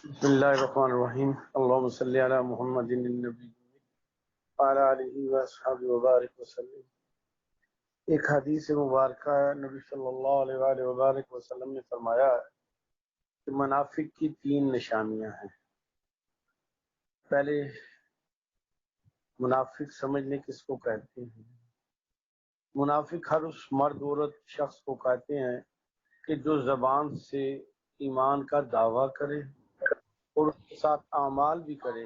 بسم اللہ الرحمن الرحیم اللہم صلی علی محمد النبی وعلی آلہ واصحابہ وبارک وسلم۔ ایک حدیث مبارکہ نبی صلی اللہ علیہ وآلہ وبارک وسلم نے فرمایا کہ منافق کی 3 نشانیاں ہیں۔ پہلے منافق سمجھنے کس کو کہتے ہیں؟ منافق ہر اس مرد عورت شخص کو کہتے ہیں کہ جو زبان سے ایمان کا دعویٰ کرے اور اس کے ساتھ اعمال بھی کرے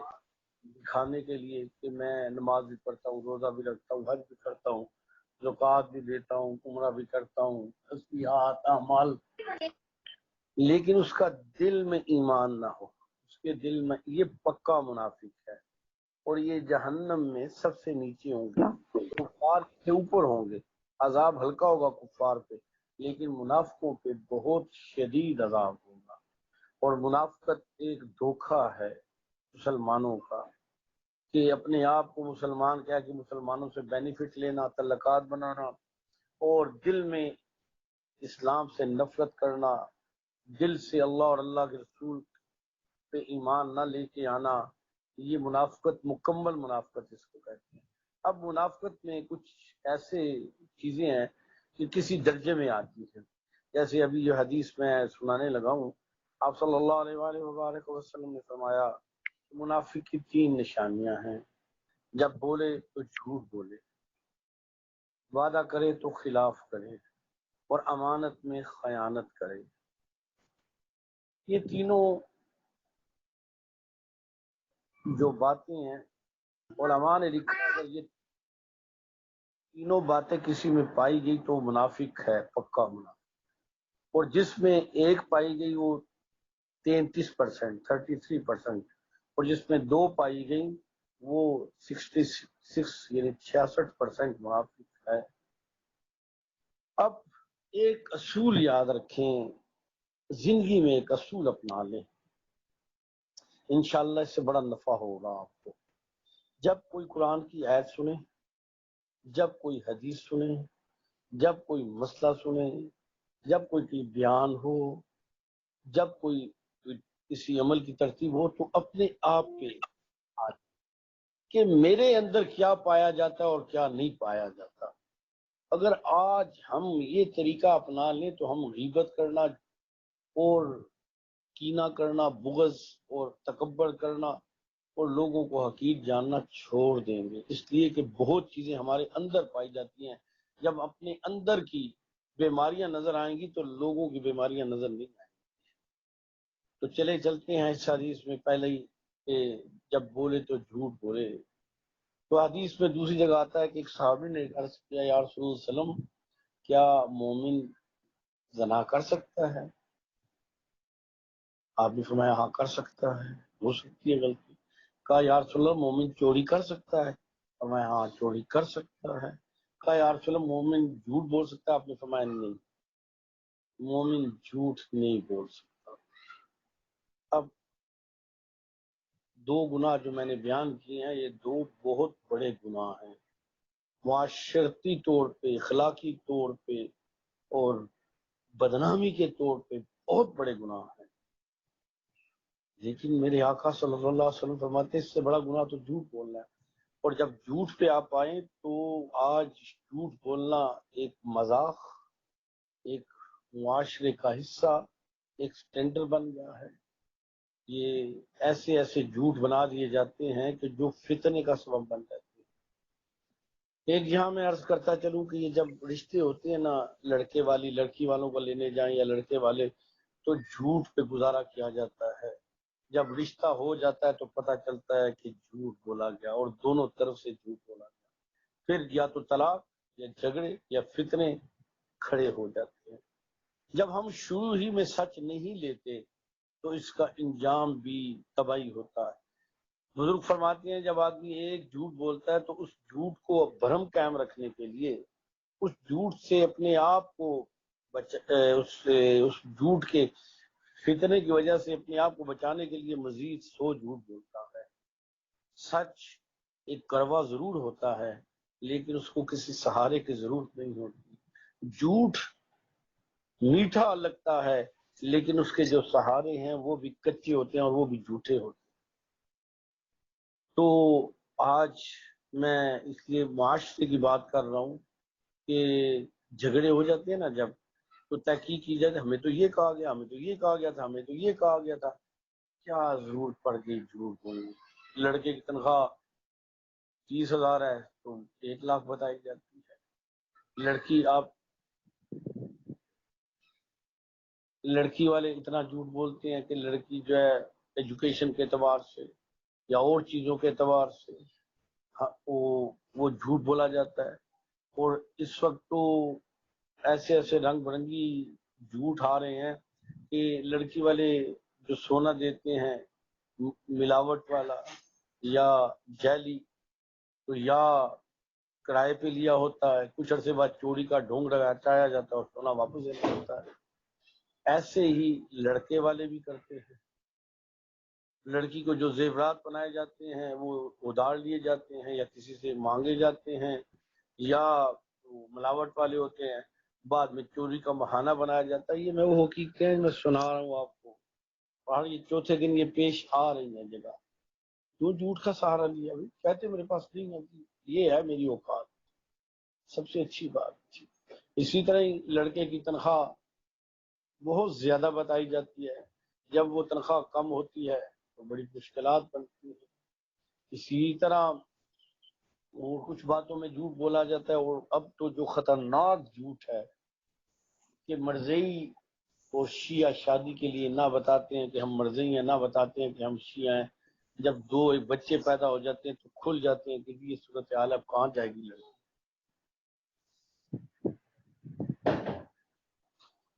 دکھانے کے لیے کہ میں نماز بھی پڑھتا ہوں، روزہ بھی رکھتا ہوں، حج بھی کرتا ہوں، زکوٰۃ بھی دیتا ہوں، عمرہ بھی کرتا ہوں، تسبیحات اعمال، لیکن اس کا دل میں ایمان نہ ہو، اس کے دل میں، یہ پکا منافق ہے اور یہ جہنم میں سب سے نیچے ہوں گے، کفار کے اوپر ہوں گے، عذاب ہلکا ہوگا کفار پہ لیکن منافقوں پہ بہت شدید عذاب ہوگا۔ اور منافقت ایک دھوکہ ہے مسلمانوں کا کہ اپنے آپ کو مسلمان کہہ کے مسلمانوں سے بینیفٹ لینا، تعلقات بنانا اور دل میں اسلام سے نفرت کرنا، دل سے اللہ اور اللہ کے رسول پہ ایمان نہ لے کے آنا، یہ منافقت، مکمل منافقت اس کو کہتے ہیں۔ اب منافقت میں کچھ ایسے چیزیں ہیں کہ کسی درجے میں آتی ہیں، جیسے ابھی جو حدیث میں سنانے لگا ہوں، آپ صلی اللہ علیہ وآلہ وبارک وسلم نے فرمایا منافق کی 3 نشانیاں ہیں۔ جب بولے تو جھوٹ بولے، وعدہ کرے تو خلاف کرے اور امانت میں خیانت کرے۔ یہ تینوں جو باتیں ہیں علماء نے لکھا ہے، اگر یہ تینوں باتیں کسی میں پائی گئی تو منافق ہے، پکا منافق۔ اور جس میں ایک پائی گئی وہ 33% اور جس میں 2 پائی گئی وہ 66 یعنی 66% منافق ہے۔ اب ایک اصول یاد رکھیں، زندگی میں ایک اصول اپنا لیں، انشاءاللہ اس سے بڑا نفع ہوگا آپ کو۔ جب کوئی قرآن کی آیت سنیں، جب کوئی حدیث سنیں، جب کوئی مسئلہ سنیں، جب کوئی بیان ہو، جب کوئی کسی عمل کی ترتیب ہو، تو اپنے آپ پہ کہ میرے اندر کیا پایا جاتا ہے اور کیا نہیں پایا جاتا۔ اگر آج ہم یہ طریقہ اپنا لیں تو ہم غیبت کرنا اور کینہ کرنا، بغض اور تکبر کرنا اور لوگوں کو حقیر جاننا چھوڑ دیں گے، اس لیے کہ بہت چیزیں ہمارے اندر پائی جاتی ہیں۔ جب اپنے اندر کی بیماریاں نظر آئیں گی تو لوگوں کی بیماریاں نظر نہیں آئیں گی۔ تو چلے چلتے ہیں اس حدیث میں، پہلے ہی کہ جب بولے تو جھوٹ بولے، تو حدیث میں دوسری جگہ آتا ہے کہ ایک صحابی نے عرض کیا، یا رسول اللہ صلی اللہ علیہ وسلم کیا مومن زنا کر سکتا ہے؟ آپ نے فرمایا ہاں کر سکتا ہے، ہو سکتی ہے غلطی۔ کہا یا رسول اللہ مومن چوری کر سکتا ہے؟ فرمایا ہاں چوری کر سکتا ہے۔ کہا یا رسول اللہ مومن جھوٹ بول سکتا ہے؟ آپ نے فرمایا نہیں، مومن جھوٹ نہیں بول سکتا۔ اب 2 گناہ جو میں نے بیان کیے ہیں، یہ 2 بہت بڑے گناہ ہیں، معاشرتی طور پہ، اخلاقی طور پہ اور بدنامی کے طور پہ بہت بڑے گناہ ہیں۔ لیکن میرے آقا صلی اللہ علیہ وسلم فرماتے ہیں اس سے بڑا گناہ تو جھوٹ بولنا ہے۔ اور جب جھوٹ پہ آپ آئیں تو آج جھوٹ بولنا ایک مذاق، ایک معاشرے کا حصہ، ایک سٹینڈرڈ بن گیا ہے۔ یہ ایسے ایسے جھوٹ بنا دیے جاتے ہیں کہ جو فتنے کا سبب بن جاتے ہیں۔ ایک یہاں میں عرض کرتا چلوں کہ یہ جب رشتے ہوتے ہیں نا، لڑکے والی لڑکی والوں کو لینے جائیں یا لڑکے والے، تو جھوٹ پہ گزارا کیا جاتا ہے۔ جب رشتہ ہو جاتا ہے تو پتہ چلتا ہے کہ جھوٹ بولا گیا اور دونوں طرف سے جھوٹ بولا گیا، پھر یا تو طلاق یا جھگڑے یا فتنے کھڑے ہو جاتے ہیں۔ جب ہم شروع ہی میں سچ نہیں لیتے تو اس کا انجام بھی تباہی ہوتا ہے۔ بزرگ فرماتے ہیں جب آدمی ایک جھوٹ بولتا ہے تو اس جھوٹ کو بھرم قائم رکھنے کے لیے، اس جھوٹ سے اپنے آپ کو اس جھوٹ کے فتنے کی وجہ سے اپنے آپ کو بچانے کے لیے مزید 100 جھوٹ بولتا ہے۔ سچ ایک کڑوا ضرور ہوتا ہے لیکن اس کو کسی سہارے کی ضرورت نہیں ہوتی۔ جھوٹ میٹھا لگتا ہے لیکن اس کے جو سہارے ہیں وہ بھی کچے ہوتے ہیں اور وہ بھی جھوٹے ہوتے ہیں۔ تو آج میں اس لیے معاشرے کی بات کر رہا ہوں کہ جھگڑے ہو جاتے ہیں نا جب، تو تحقیق کی جائے ہمیں تو یہ کہا گیا، ہمیں تو یہ کہا گیا تھا، ہمیں تو یہ کہا گیا تھا، کیا ضرورت پڑ گئی جھوٹ بولنے؟ لڑکے کی تنخواہ 30,000 ہے تو 1 لاکھ بتائی جاتی ہے۔ لڑکی والے اتنا جھوٹ بولتے ہیں کہ لڑکی جو ہے ایجوکیشن کے اعتبار سے یا اور چیزوں کے اعتبار سے وہ جھوٹ بولا جاتا ہے۔ اور اس وقت تو ایسے رنگ برنگی جھوٹ آ رہے ہیں کہ لڑکی والے جو سونا دیتے ہیں ملاوٹ والا یا جعلی، تو یا کرائے پہ لیا ہوتا ہے، کچھ عرصے بعد چوری کا ڈھونگ لگایا جاتا ہے اور سونا واپس لینا ہوتا ہے۔ ایسے ہی لڑکے والے بھی کرتے ہیں۔ لڑکی کو جو زیورات بنائے جاتے ہیں وہ ادھار لیے جاتے ہیں یا کسی سے مانگے جاتے ہیں، یا ملاوٹ والے ہوتے ہیں، بعد میں چوری کا بہانہ بنایا جاتا ہے۔ یہ میں وہ حقیقتیں میں سنا رہا ہوں آپ کو، اور یہ چوتھے دن یہ پیش آ رہی ہیں جگہ۔ جو جھوٹ کا سہارا لیا بھی کہتے میرے پاس نہیں ہے، یہ ہے میری اوقات، سب سے اچھی بات تھی۔ اسی طرح ہی لڑکے کی تنخواہ بہت زیادہ بتائی جاتی ہے، جب وہ تنخواہ کم ہوتی ہے تو بڑی مشکلات بنتی ہیں۔ اسی طرح اور کچھ باتوں میں جھوٹ بولا جاتا ہے، اور اب تو جو خطرناک جھوٹ ہے کہ مرزئی اور شیعہ شادی کے لیے نہ بتاتے ہیں کہ ہم مرزئی ہیں، نہ بتاتے ہیں کہ ہم شیعہ ہیں، جب دو ایک بچے پیدا ہو جاتے ہیں تو کھل جاتے ہیں کہ یہ صورتحال اب کہاں جائے گی لڑکی۔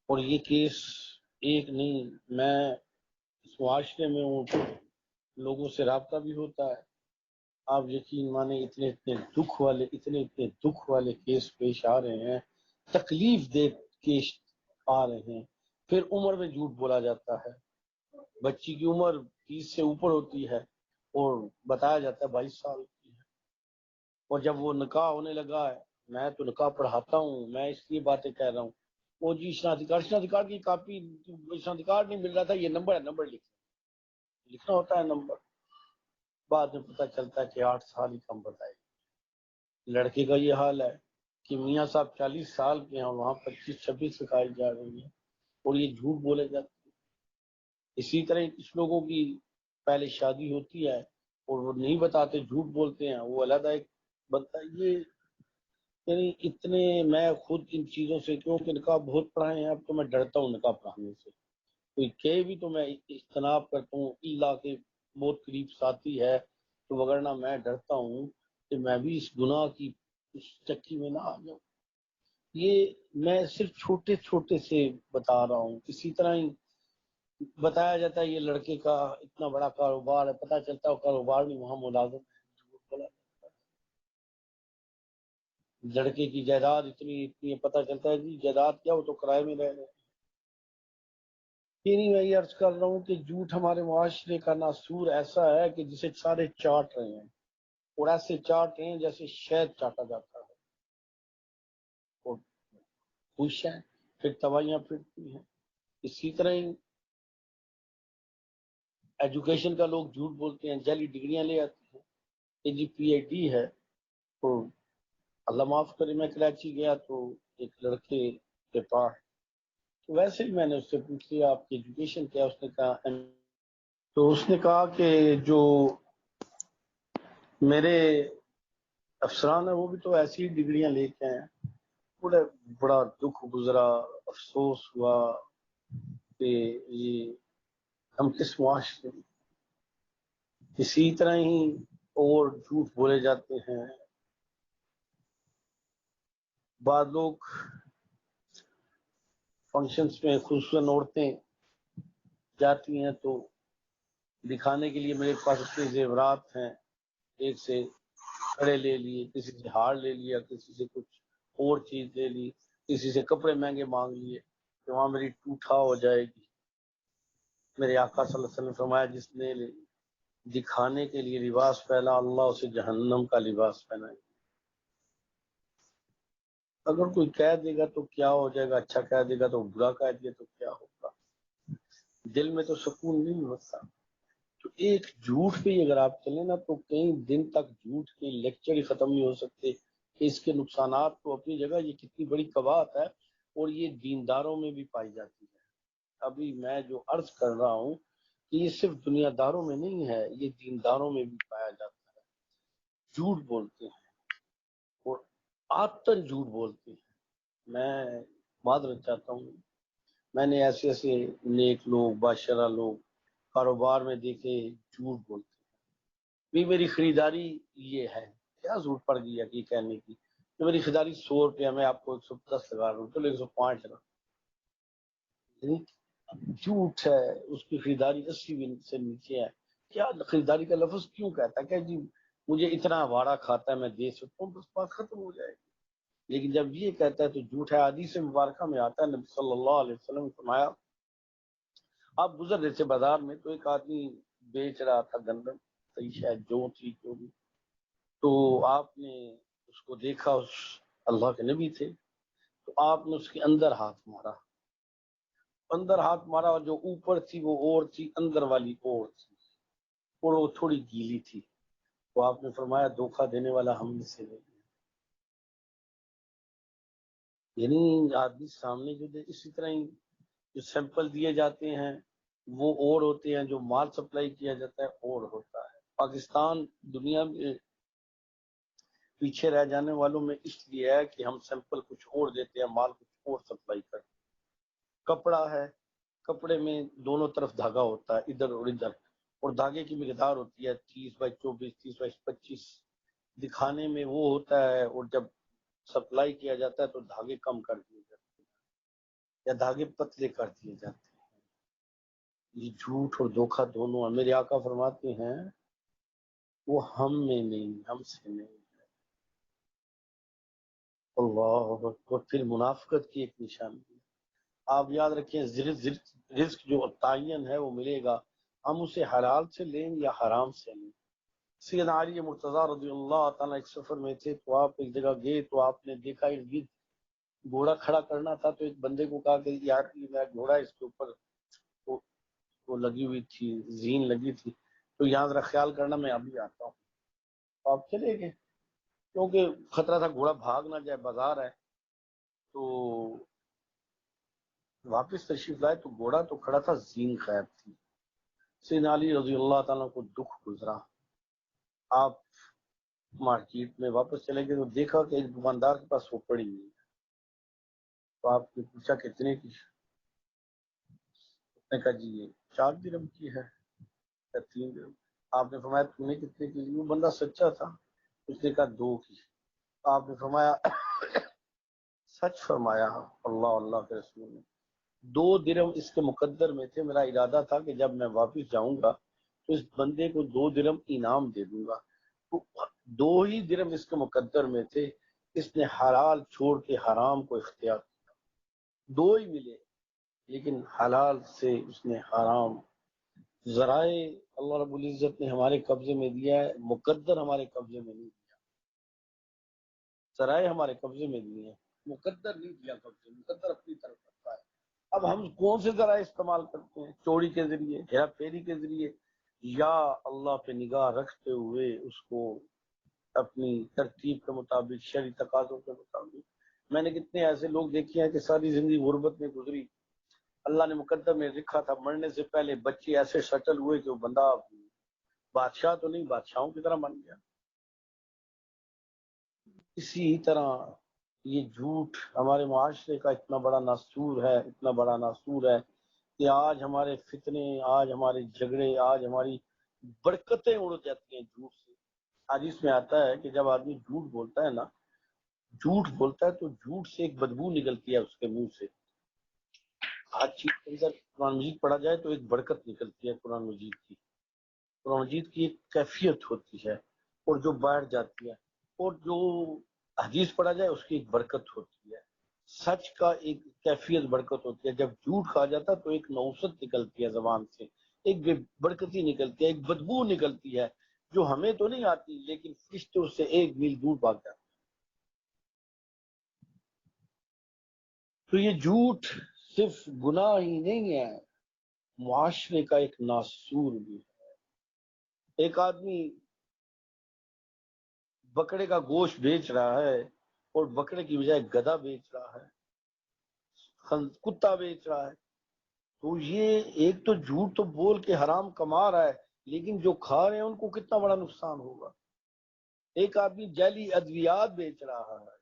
اور یہ کیس ایک نہیں، میں اس معاشرے میں ہوں، لوگوں سے رابطہ بھی ہوتا ہے، آپ یقین مانیں اتنے دکھ والے کیس پیش آ رہے ہیں، تکلیف دہ کیس آ رہے ہیں۔ پھر عمر میں جھوٹ بولا جاتا ہے، بچی کی عمر 30 سے اوپر ہوتی ہے اور بتایا جاتا ہے 22 سال کی ہے، اور جب وہ نکاح ہونے لگا ہے، میں تو نکاح پڑھاتا ہوں، میں اس لیے باتیں کہہ رہا ہوں، وہ جی شناختی کارڈ کی کاپی، شناختی کارڈ نہیں مل رہا تھا، یہ نمبر ہے، نمبر لکھنا ہوتا ہے نمبر، بعد میں پتہ چلتا ہے کہ 8 سال ہی کم بتائے۔ لڑکے کا یہ حال ہے کہ میاں صاحب 40 سال کے ہیں، وہاں 25-26 سکھائی جا رہی ہیں اور یہ جھوٹ بولے جاتے ہیں۔ اسی طرح کچھ لوگوں کی پہلے شادی ہوتی ہے اور وہ نہیں بتاتے، جھوٹ بولتے ہیں، وہ علیحدہ ایک بنتا ہے۔ یہ یعنی اتنے میں خود ان چیزوں سے، کیونکہ نکاح بہت پڑھائے ہیں، اب تو میں ڈرتا ہوں نکاح پڑھانے سے، کوئی کہے بھی تو میں اجتناب کرتا ہوں، اللہ کے بہت قریب ساتھی ہے تو، وگرنہ میں ڈرتا ہوں کہ میں بھی اس گناہ کی اس چکی میں نہ آ جاؤں۔ یہ میں صرف چھوٹے سے بتا رہا ہوں۔ اسی طرح ہی بتایا جاتا ہے یہ لڑکے کا اتنا بڑا کاروبار ہے، پتہ چلتا ہے وہ کاروبار نہیں، وہاں ملازم ہے۔ لڑکے کی جائیداد اتنی پتہ چلتا ہے جی جائیداد کیا، وہ تو کرائے میں رہ رہے ہیں۔ یہ نہیں، میں یہ عرض کر رہا ہوں کہ جھوٹ ہمارے معاشرے کا ناسور ایسا ہے کہ جسے سارے چاٹ رہے ہیں، اور ایسے چاٹ رہے ہیں جیسے شہد چاٹا جاتا ہے، اور خوش ہیں، پھر توائیاں پھرتی ہیں۔ اسی طرح ہی ایجوکیشن کا لوگ جھوٹ بولتے ہیں، جعلی ڈگریاں لے آتے ہیں کہ جی پی ایچ ڈی ہے۔ تو اللہ معاف کرے، میں کراچی گیا تو ایک لڑکے کے پاس، تو ویسے ہی میں نے اس سے پوچھ لیا آپ کی ایجوکیشن کیا، اس نے کہا تو اس نے کہا کہ جو میرے افسران ہیں وہ بھی تو ایسی ڈگریاں لے کے ہیں۔ بڑا دکھ گزرا، افسوس ہوا کہ یہ ہم کس معاشرے میں۔ اسی طرح ہی اور جھوٹ بولے جاتے ہیں۔ بعض لوگ فنکشنز میں، خصوصاً عورتیں جاتی ہیں تو دکھانے کے لیے میرے پاس اتنے زیورات ہیں، ایک سے کڑے لے لیے، کسی سے ہار لے لیا، کسی سے کچھ اور چیز لے لی، کسی سے کپڑے مہنگے مانگ لیے کہ وہاں میری ٹوٹھا ہو جائے گی۔ میرے آقا صلی اللہ علیہ وسلم فرمایا جس نے دکھانے کے لیے لباس پہنا، اللہ اسے جہنم کا لباس پہنائے۔ اگر کوئی کہہ دے گا تو کیا ہو جائے گا، اچھا کہہ دے گا تو برا کہہ دیا تو کیا ہوگا۔ دل میں تو سکون نہیں ہوتا. تو ایک جھوٹ پہ ہی اگر آپ چلیں نا تو کئی دن تک جھوٹ کے لیکچر ہی ختم نہیں ہو سکتے کہ اس کے نقصانات تو اپنی جگہ یہ کتنی بڑی قباحت ہے اور یہ دینداروں میں بھی پائی جاتی ہے. ابھی میں جو عرض کر رہا ہوں کہ یہ صرف دنیا داروں میں نہیں ہے، یہ دینداروں میں بھی پایا جاتا ہے. جھوٹ بولتے ہیں اور عادتاً جھوٹ بولتے ہیں. میں معذرت چاہتا ہوں، میں نے ایسے ایسے نیک لوگ باشرہ لوگ کاروبار میں دیکھے جھوٹ بولتے ہیں. بھی میری خریداری یہ ہے، کیا ضرورت پڑ گئی ہے یہ کہنے کی کہ میری خریداری 100 روپیہ، میں آپ کو 110 لگا رہا ہوں، چلو 105 لگا. جھوٹ ہے، اس کی خریداری 80 سے نیچے ہے. کیا خریداری کا لفظ کیوں کہتا ہے کہ جی مجھے اتنا وعدہ کھاتا ہے میں دے سکتا ہوں، بس بات ختم ہو جائے گی. لیکن جب یہ کہتا ہے تو جھوٹ ہے. حدیث مبارکہ میں آتا ہے نبی صلی اللہ علیہ وسلم نے فرمایا، آپ گزر رہے تھے بازار میں تو ایک آدمی بیچ رہا تھا گندم، شاید جو تھی جو بھی، تو آپ نے اس کو دیکھا، اس اللہ کے نبی تھے، تو آپ نے اس کے اندر ہاتھ مارا. اندر ہاتھ مارا اور جو اوپر تھی وہ اور تھی، اندر والی اور تھی اور وہ تھوڑی گیلی تھی. تو آپ نے فرمایا دھوکہ دینے والا ہم میں سے نہیں. یعنی آدمی سامنے جو دے، اسی طرح ہی جو سیمپل دیے جاتے ہیں وہ اور ہوتے ہیں، جو مال سپلائی کیا جاتا ہے اور ہوتا ہے. پاکستان دنیا میں پیچھے رہ جانے والوں میں اس لیے ہے کہ ہم سیمپل کچھ اور دیتے ہیں، مال کچھ اور سپلائی کرتے ہیں. کپڑا ہے، کپڑے میں دونوں طرف دھاگا ہوتا ہے، ادھر اور ادھر، اور دھاگے کی مقدار ہوتی ہے 30x24، 30x25. دکھانے میں وہ ہوتا ہے اور جب سپلائی کیا جاتا ہے تو دھاگے کم کر دیے جاتے ہیں یا دھاگے پتلے کر دیے جاتے ہیں. یہ جھوٹ اور دھوکہ دونوں ہیں. میرے آقا فرماتے ہیں وہ ہم میں نہیں، ہم سے نہیں. اللہ اکبر. پھر منافقت کی ایک نشانی ہے. آپ یاد رکھیں رزق جو تعین ہے وہ ملے گا، ہم اسے حلال سے لیں یا حرام سے لیں. سیدنا علی مرتضیٰ رضی اللہ تعالیٰ ایک سفر میں تھے تو آپ ایک جگہ گئے تو آپ نے دیکھا ارد گرد گھوڑا کھڑا کرنا تھا، تو ایک بندے کو کہا کہ یار یہ میرا گھوڑا ہے، اس کے اوپر وہ لگی ہوئی تھی، زین لگی تھی، تو یہاں ذرا خیال کرنا میں ابھی آتا ہوں. تو آپ چلے گئے کیونکہ خطرہ تھا گھوڑا بھاگ نہ جائے، بازار ہے. تو واپس تشریف لائے تو گھوڑا تو کھڑا تھا، زین غائب تھی. سیدنا علی رضی اللہ تعالیٰ کو دکھ گزرا. آپ مارکیٹ میں واپس چلے گئے تو دیکھا کہ ایک دکاندار کے پاس وہ پڑی نہیں ہے. تو آپ نے پوچھا کتنے کی؟ اس نے کہا جی یہ 4 درہم کی ہے یا 3 درہم. آپ نے فرمایا تم نے کتنے کی لی؟ وہ بندہ سچا تھا، اس نے کہا 2 کی. آپ نے فرمایا سچ فرمایا. اللہ اللہ کے رسول نے 2 درہم اس کے مقدر میں تھے. میرا ارادہ تھا کہ جب میں واپس جاؤں گا تو اس بندے کو 2 درہم انعام دے دوں گا. 2 ہی درہم اس کے مقدر میں تھے، اس نے حلال چھوڑ کے حرام کو اختیار کیا. 2 ہی ملے لیکن حلال سے اس نے حرام. ذرائع اللہ رب العزت نے ہمارے قبضے میں دیا ہے، مقدر ہمارے قبضے میں نہیں دیا. ذرائع ہمارے قبضے میں دیے ہیں، مقدر نہیں دیا قبضے. مقدر اپنی طرف رکھتا ہے. اب ہم کون سے ذرائع استعمال کرتے ہیں؟ چوری کے ذریعے، ہیرا پھیری کے ذریعے، یا اللہ پہ نگاہ رکھتے ہوئے اس کو اپنی ترتیب کے مطابق، شرعی تقاضوں کے مطابق. میں نے کتنے ایسے لوگ دیکھے ہیں کہ ساری زندگی غربت میں گزری، اللہ نے مقدر میں لکھا تھا مرنے سے پہلے بچے ایسے سیٹل ہوئے کہ وہ بندہ بادشاہ تو نہیں بادشاہوں کی طرح بن گیا. اسی طرح یہ جھوٹ ہمارے معاشرے کا اتنا بڑا ناسور ہے، اتنا بڑا ناسور ہے کہ آج ہمارے فتنے، آج ہمارے جھگڑے، آج ہماری برکتیں اڑ جاتی ہیں جھوٹ سے. حدیث میں آتا ہے کہ جب آدمی جھوٹ بولتا ہے نا، جھوٹ بولتا ہے تو جھوٹ سے ایک بدبو نکلتی ہے اس کے منہ سے. آج چیز کے اندر قرآن مجید پڑھا جائے تو ایک برکت نکلتی ہے قرآن مجید کی. قرآن مجید کی ایک کیفیت ہوتی ہے اور جو باہر جاتی ہے، اور جو حدیث پڑھا جائے اس کی ایک برکت ہوتی ہے. سچ کا ایک کیفیت برکت ہوتی ہے. جب جھوٹ کھا جاتا تو ایک نوست نکلتی ہے زبان سے، ایک بے برکتی نکلتی ہے، ایک بدبو نکلتی ہے جو ہمیں تو نہیں آتی لیکن فرشتے اس سے 1 میل دور بھاگ جاتے ہیں. تو یہ جھوٹ صرف گناہ ہی نہیں ہے، معاشرے کا ایک ناسور بھی ہے۔ ایک آدمی بکرے کا گوشت بیچ رہا ہے اور بکرے کی بجائے گدھا بیچ رہا ہے، کتا بیچ رہا ہے، تو یہ ایک تو جھوٹ تو بول کے حرام کما رہا ہے، لیکن جو کھا رہے ہیں ان کو کتنا بڑا نقصان ہوگا۔ ایک آدمی جعلی ادویات بیچ رہا ہے،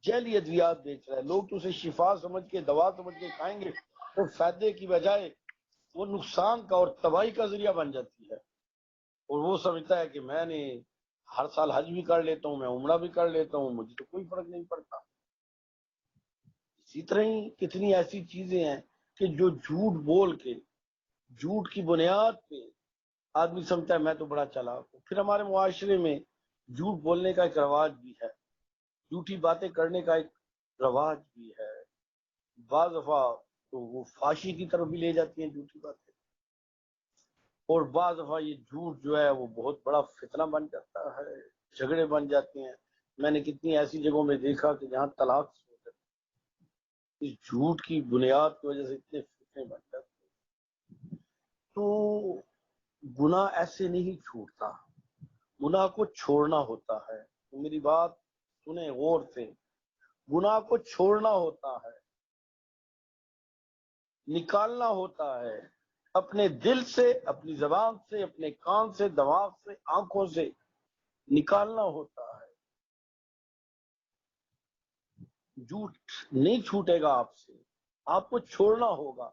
جعلی ادویات بیچ رہا ہے، لوگ تو اسے شفا سمجھ کے، دوا سمجھ کے کھائیں گے، تو فائدے کی بجائے وہ نقصان کا اور تباہی کا ذریعہ بن جاتی ہے۔ اور وہ سمجھتا ہے کہ میں نے ہر سال حج بھی کر لیتا ہوں، میں عمرہ بھی کر لیتا ہوں، مجھے تو کوئی فرق نہیں پڑتا۔ اسی طرح ہی کتنی ایسی چیزیں ہیں کہ جو جھوٹ بول کے، جھوٹ کی بنیاد پہ آدمی سمجھتا ہے میں تو بڑا چالاک ہوں۔ پھر ہمارے معاشرے میں جھوٹ بولنے کا ایک رواج بھی ہے، جھوٹی باتیں کرنے کا ایک رواج بھی ہے۔ بعض دفعہ تو وہ فحاشی کی طرف بھی لے جاتی ہیں جھوٹی باتیں، اور بعض دفعہ یہ جھوٹ جو ہے وہ بہت بڑا فتنہ بن جاتا ہے، جھگڑے بن جاتے ہیں۔ میں نے کتنی ایسی جگہوں میں دیکھا کہ جہاں طلاق ہو جاتی ہے، اس جھوٹ کی بنیاد کی وجہ سے اتنے فتنے بن جاتے ہیں۔ تو گناہ ایسے نہیں چھوٹتا، گناہ کو چھوڑنا ہوتا ہے۔ تو میری بات سنیں غور سے، گناہ کو چھوڑنا ہوتا ہے، نکالنا ہوتا ہے، اپنے دل سے، اپنی زبان سے، اپنے کان سے، دماغ سے، آنکھوں سے نکالنا ہوتا ہے۔ جھوٹ نہیں چھوٹے گا آپ سے، آپ کو چھوڑنا ہوگا۔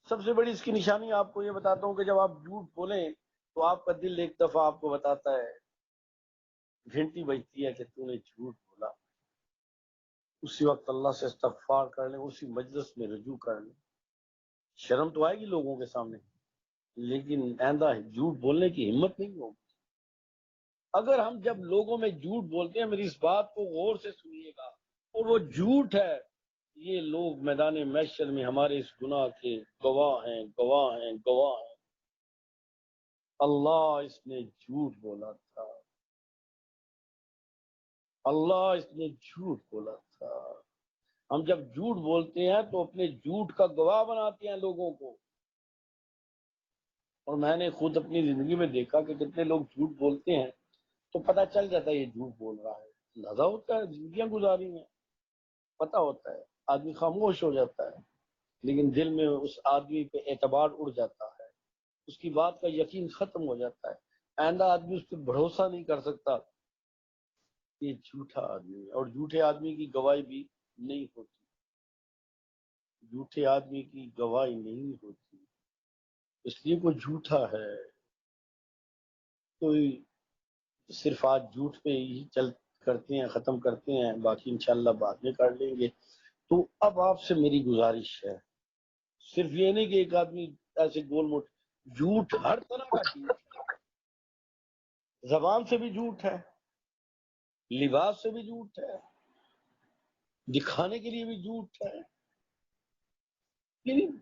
سب سے بڑی اس کی نشانی آپ کو یہ بتاتا ہوں کہ جب آپ جھوٹ بولیں تو آپ کا دل ایک دفعہ آپ کو بتاتا ہے، گھنٹی بجتی ہے کہ تو نے جھوٹ بولا، اسی وقت اللہ سے استغفار کر لیں، اسی مجلس میں رجوع کر لیں۔ شرم تو آئے گی لوگوں کے سامنے، لیکن آئندہ جھوٹ بولنے کی ہمت نہیں ہوگی۔ اگر ہم جب لوگوں میں جھوٹ بولتے ہیں، میری اس بات کو غور سے سنیے گا، اور وہ جھوٹ ہے، یہ لوگ میدان محشر میں ہمارے اس گناہ کے گواہ ہیں، گواہ ہیں، گواہ ہیں۔ اللہ اس نے جھوٹ بولا تھا، اللہ اس نے جھوٹ بولا تھا۔ ہم جب جھوٹ بولتے ہیں تو اپنے جھوٹ کا گواہ بناتے ہیں لوگوں کو، اور میں نے خود اپنی زندگی میں دیکھا کہ کتنے لوگ جھوٹ بولتے ہیں تو پتہ چل جاتا ہے یہ جھوٹ بول رہا ہے، اندازہ ہوتا ہے، زندگیاں گزاری ہیں، پتہ ہوتا ہے، آدمی خاموش ہو جاتا ہے، لیکن دل میں اس آدمی پہ اعتبار اڑ جاتا ہے، اس کی بات کا یقین ختم ہو جاتا ہے، آئندہ آدمی اس پہ بھروسہ نہیں کر سکتا، یہ جھوٹا آدمی ہے۔ اور جھوٹے آدمی کی گواہی بھی نہیں ہوتی، جھوٹے آدمی کی گواہی نہیں ہوتی، اس لیے وہ جھوٹا ہے۔ کوئی صرف آج جھوٹ پہ ہی چل کرتے ہیں، ختم کرتے ہیں، باقی انشاءاللہ بعد میں کر لیں گے۔ تو اب آپ سے میری گزارش ہے، صرف یہ نہیں کہ ایک آدمی ایسے گول موٹ، جھوٹ ہر طرح کا جھوٹ ہے، زبان سے بھی جھوٹ ہے، لباس سے بھی جھوٹ ہے، دکھانے کے لیے بھی جھوٹ ہے۔ لیکن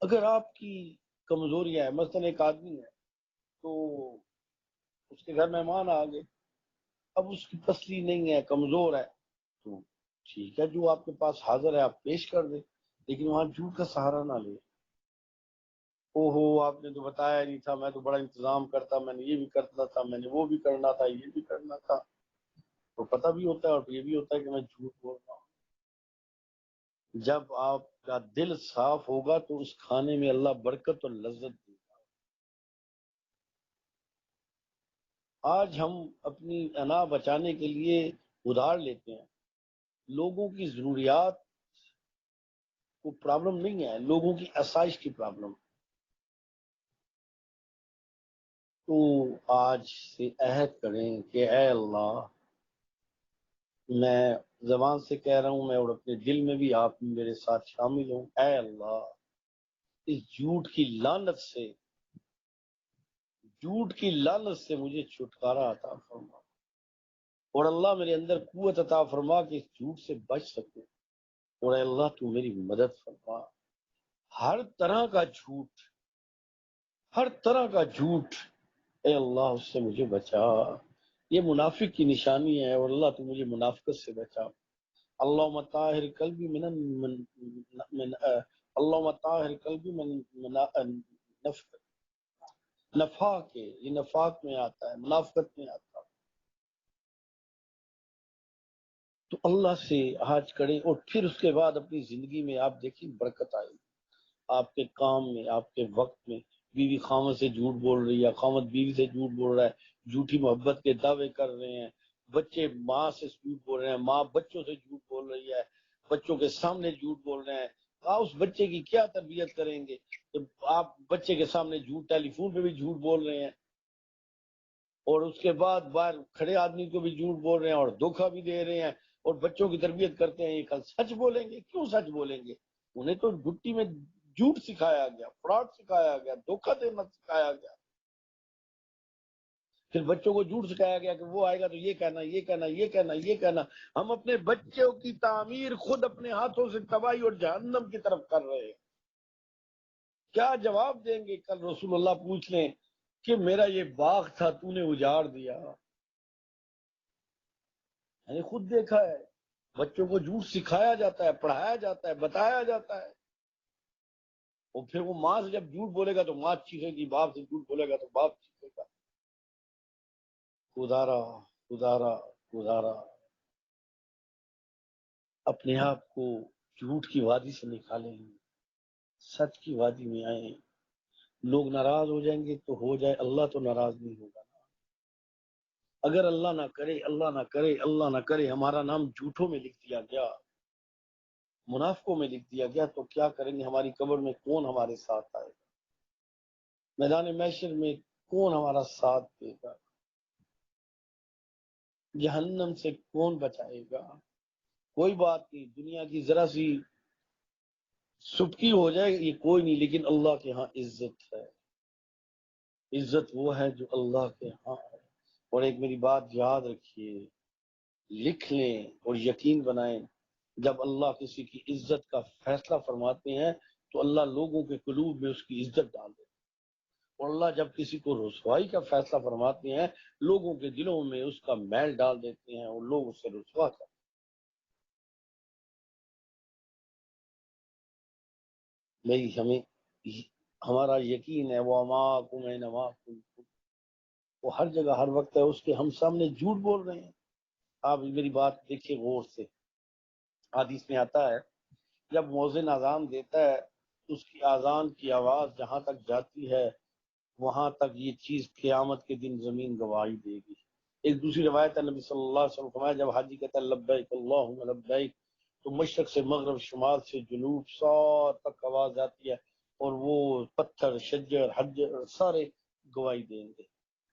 اگر آپ کی کمزوریاں ہیں، مثلا ایک آدمی ہے تو اس کے گھر مہمان آ گئے، اب اس کی تسلی نہیں ہے، کمزور ہے، تو ٹھیک ہے، جو آپ کے پاس حاضر ہے آپ پیش کر دیں، لیکن وہاں جھوٹ کا سہارا نہ لیں۔ او ہو آپ نے تو بتایا نہیں تھا، میں تو بڑا انتظام کرتا، میں نے یہ بھی کرنا تھا، میں نے وہ بھی کرنا تھا، یہ بھی کرنا تھا، تو پتہ بھی ہوتا ہے اور یہ بھی ہوتا ہے کہ میں جھوٹ بول رہا ہوں۔ جب آپ کا دل صاف ہوگا تو اس کھانے میں اللہ برکت اور لذت دے گا۔ آج ہم اپنی انا بچانے کے لیے ادھار لیتے ہیں، لوگوں کی ضروریات کو پرابلم نہیں ہے، لوگوں کی آسائش کی پرابلم۔ تو آج سے عہد کریں کہ اے اللہ، میں زبان سے کہہ رہا ہوں میں، اور اپنے دل میں بھی آپ میرے ساتھ شامل ہوں، اے اللہ اس جھوٹ کی لعنت سے، جھوٹ کی لعنت سے مجھے چھٹکارا عطا فرما، اور اللہ میرے اندر قوت عطا فرما کہ اس جھوٹ سے بچ سکوں، اور اے اللہ تو میری مدد فرما۔ ہر طرح کا جھوٹ، ہر طرح کا جھوٹ، اے اللہ اس سے مجھے بچا، یہ منافق کی نشانی ہے، اور اللہ تو مجھے منافقت سے بچا۔ اللہم طاہر قلبی من اللہم طاہر قلبی من نفاق کے، یہ نفاق میں آتا ہے، منافقت میں آتا ہے۔ تو اللہ سے حاج کریں، اور پھر اس کے بعد اپنی زندگی میں آپ دیکھیں برکت آئے، آپ کے کام میں، آپ کے وقت میں۔ بیوی خامد سے جھوٹ بول رہی ہے، خامد بیوی سے جھوٹ بول رہا ہے، جھوٹی محبت کے دعوے کر رہے ہیں، بچے ماں سے جھوٹ بول رہے ہیں، ماں بچوں سے جھوٹ بول رہی ہے، بچوں کے سامنے جھوٹ بول رہے ہیں۔ آپ اس بچے کی کیا تربیت کریں گے کہ آپ بچے کے سامنے جھوٹ، ٹیلی فون پہ بھی جھوٹ بول رہے ہیں، اور اس کے بعد باہر کھڑے آدمی کو بھی جھوٹ بول رہے ہیں اور دھوکہ بھی دے رہے ہیں، اور بچوں کی تربیت کرتے ہیں یہ کل سچ بولیں گے۔ کیوں سچ بولیں گے؟ انہیں تو گٹی میں جھوٹ سکھایا گیا، فراڈ سکھایا گیا، دھوکہ دینا سکھایا گیا۔ پھر بچوں کو جھوٹ سکھایا گیا کہ وہ آئے گا تو یہ کہنا، یہ کہنا، یہ کہنا، یہ کہنا۔ ہم اپنے بچوں کی تعمیر خود اپنے ہاتھوں سے تباہی اور جہنم کی طرف کر رہے ہیں۔ کیا جواب دیں گے کل رسول اللہ پوچھ لیں کہ میرا یہ باغ تھا تو نے اجاڑ دیا؟ میں نے خود دیکھا ہے، بچوں کو جھوٹ سکھایا جاتا ہے، پڑھایا جاتا ہے، بتایا جاتا ہے، اور پھر وہ ماں سے جب جھوٹ بولے گا تو ماں چیخے گی، باپ سے جھوٹ بولے گا تو باپ چیخے گا۔ خدارا خدارا خدارا اپنے آپ کو جھوٹ کی وادی سے نکالیں، سچ کی وادی میں آئیں۔ لوگ ناراض ہو جائیں گے تو ہو جائے، اللہ تو ناراض نہیں ہوگا۔ اگر اللہ نہ کرے، اللہ نہ کرے، اللہ نہ کرے ہمارا نام جھوٹوں میں لکھ دیا گیا، منافقوں میں لکھ دیا گیا، تو کیا کریں گے؟ ہماری قبر میں کون ہمارے ساتھ آئے گا؟ میدان محشر میں کون ہمارا ساتھ دے گا؟ جہنم سے کون بچائے گا؟ کوئی بات نہیں، دنیا کی ذرا سی سٹکی ہو جائے یہ کوئی نہیں، لیکن اللہ کے ہاں عزت ہے۔ عزت وہ ہے جو اللہ کے ہاں ہے۔ اور ایک میری بات یاد رکھیے، لکھ لیں اور یقین بنائیں، جب اللہ کسی کی عزت کا فیصلہ فرماتے ہیں تو اللہ لوگوں کے قلوب میں اس کی عزت ڈال دیتے ہیں، اور اللہ جب کسی کو رسوائی کا فیصلہ فرماتے ہیں لوگوں کے دلوں میں اس کا میل ڈال دیتے ہیں اور لوگ اسے رسوا کرتے ہیں۔ میری ہمیں ہمارا یقین ہے وہ اماکم اینما کنتم، وہ ہر جگہ ہر وقت ہے، اس کے ہم سامنے جھوٹ بول رہے ہیں۔ آپ میری بات دیکھیے غور سے، حدیث میں آتا ہے جب مؤذن اذان دیتا ہے تو اس کی اذان کی آواز جہاں تک جاتی ہے وہاں تک یہ چیز قیامت کے دن زمین گواہی دے گی۔ ایک دوسری روایت ہے نبی صلی اللہ علیہ وسلم فرمایا جب حاجی کہتا ہے لبیک اللہم لبیک تو مشرق سے مغرب، شمال سے جنوب سار تک آواز آتی ہے، اور وہ پتھر، شجر، حجر سارے گواہی دیں گے۔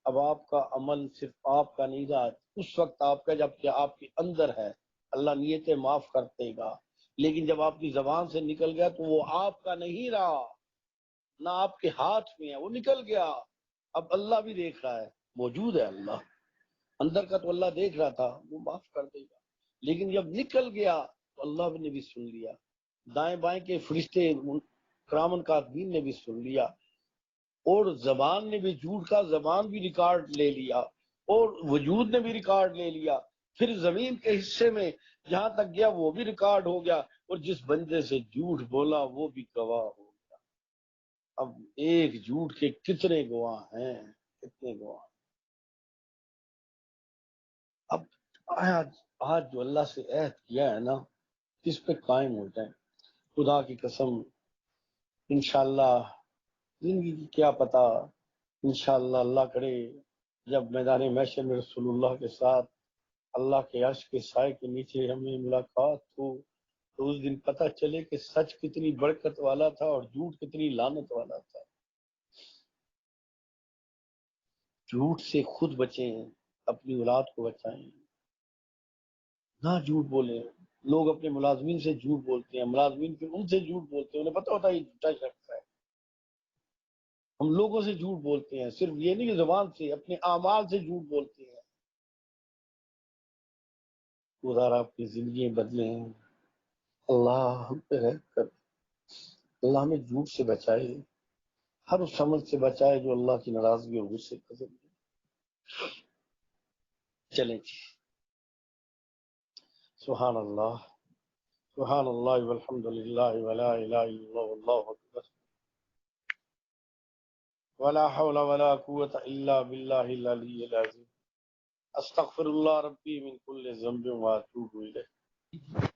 اب آپ کا عمل صرف آپ کا نہیں رہا، اس وقت آپ کا جب کہ آپ کے اندر ہے، اللہ نیتیں معاف کر دے گا، لیکن جب آپ کی زبان سے نکل گیا تو وہ آپ کا نہیں رہا، نہ آپ کے ہاتھ میں ہے، وہ نکل گیا۔ اب اللہ بھی دیکھ رہا ہے، موجود ہے اللہ اندر کا، تو اللہ دیکھ رہا تھا، وہ معاف کر دے گا، لیکن جب نکل گیا تو اللہ نے بھی سن لیا، دائیں بائیں کے فرشتے کرامن کاتبین نے بھی سن لیا، اور زبان نے بھی، جھوٹ کا زبان بھی ریکارڈ لے لیا، اور وجود نے بھی ریکارڈ لے لیا، پھر زمین کے حصے میں جہاں تک گیا وہ بھی ریکارڈ ہو گیا، اور جس بندے سے جھوٹ بولا وہ بھی گواہ ہو گیا۔ اب ایک جھوٹ کے کتنے گواہ ہیں، کتنے گواہ۔ اب آج جو اللہ سے عہد کیا ہے نا، اس پہ قائم ہو جائیں۔ خدا کی قسم، انشاءاللہ زندگی کی کیا پتہ، انشاءاللہ اللہ کرے جب میدان محشر میں رسول اللہ کے ساتھ اللہ کے عرش کے سائے کے نیچے ہمیں ملاقات ہو تو اس دن پتہ چلے کہ سچ کتنی برکت والا تھا اور جھوٹ کتنی لعنت والا تھا۔ جھوٹ سے خود بچیں، اپنی اولاد کو بچائیں، نہ جھوٹ بولیں۔ لوگ اپنے ملازمین سے جھوٹ بولتے ہیں، ملازمین پھر ان سے جھوٹ بولتے ہیں، انہیں پتہ ہوتا ہے یہ جھوٹا شخص ہے۔ ہم لوگوں سے جھوٹ بولتے ہیں، صرف یہ نہیں کہ زبان سے، اپنے اعمال سے جھوٹ بولتے ہیں۔ خدا آپ کی زندگی بدلیں، اللہ ہم پہ رحم کر، اللہ ہمیں جھوٹ سے بچائے، ہر اس عمل سے بچائے جو اللہ کی ناراضگی اور غصے کا ذریعہ۔ چلیں جی، سبحان اللہ سبحان اللہ والحمد للہ ولا الہ الا اللہ واللہ اکبر ولا حول ولا قوة الا باللہ العلی العظیم استغفر اللہ ربی من کل ذنب واتوب الیہ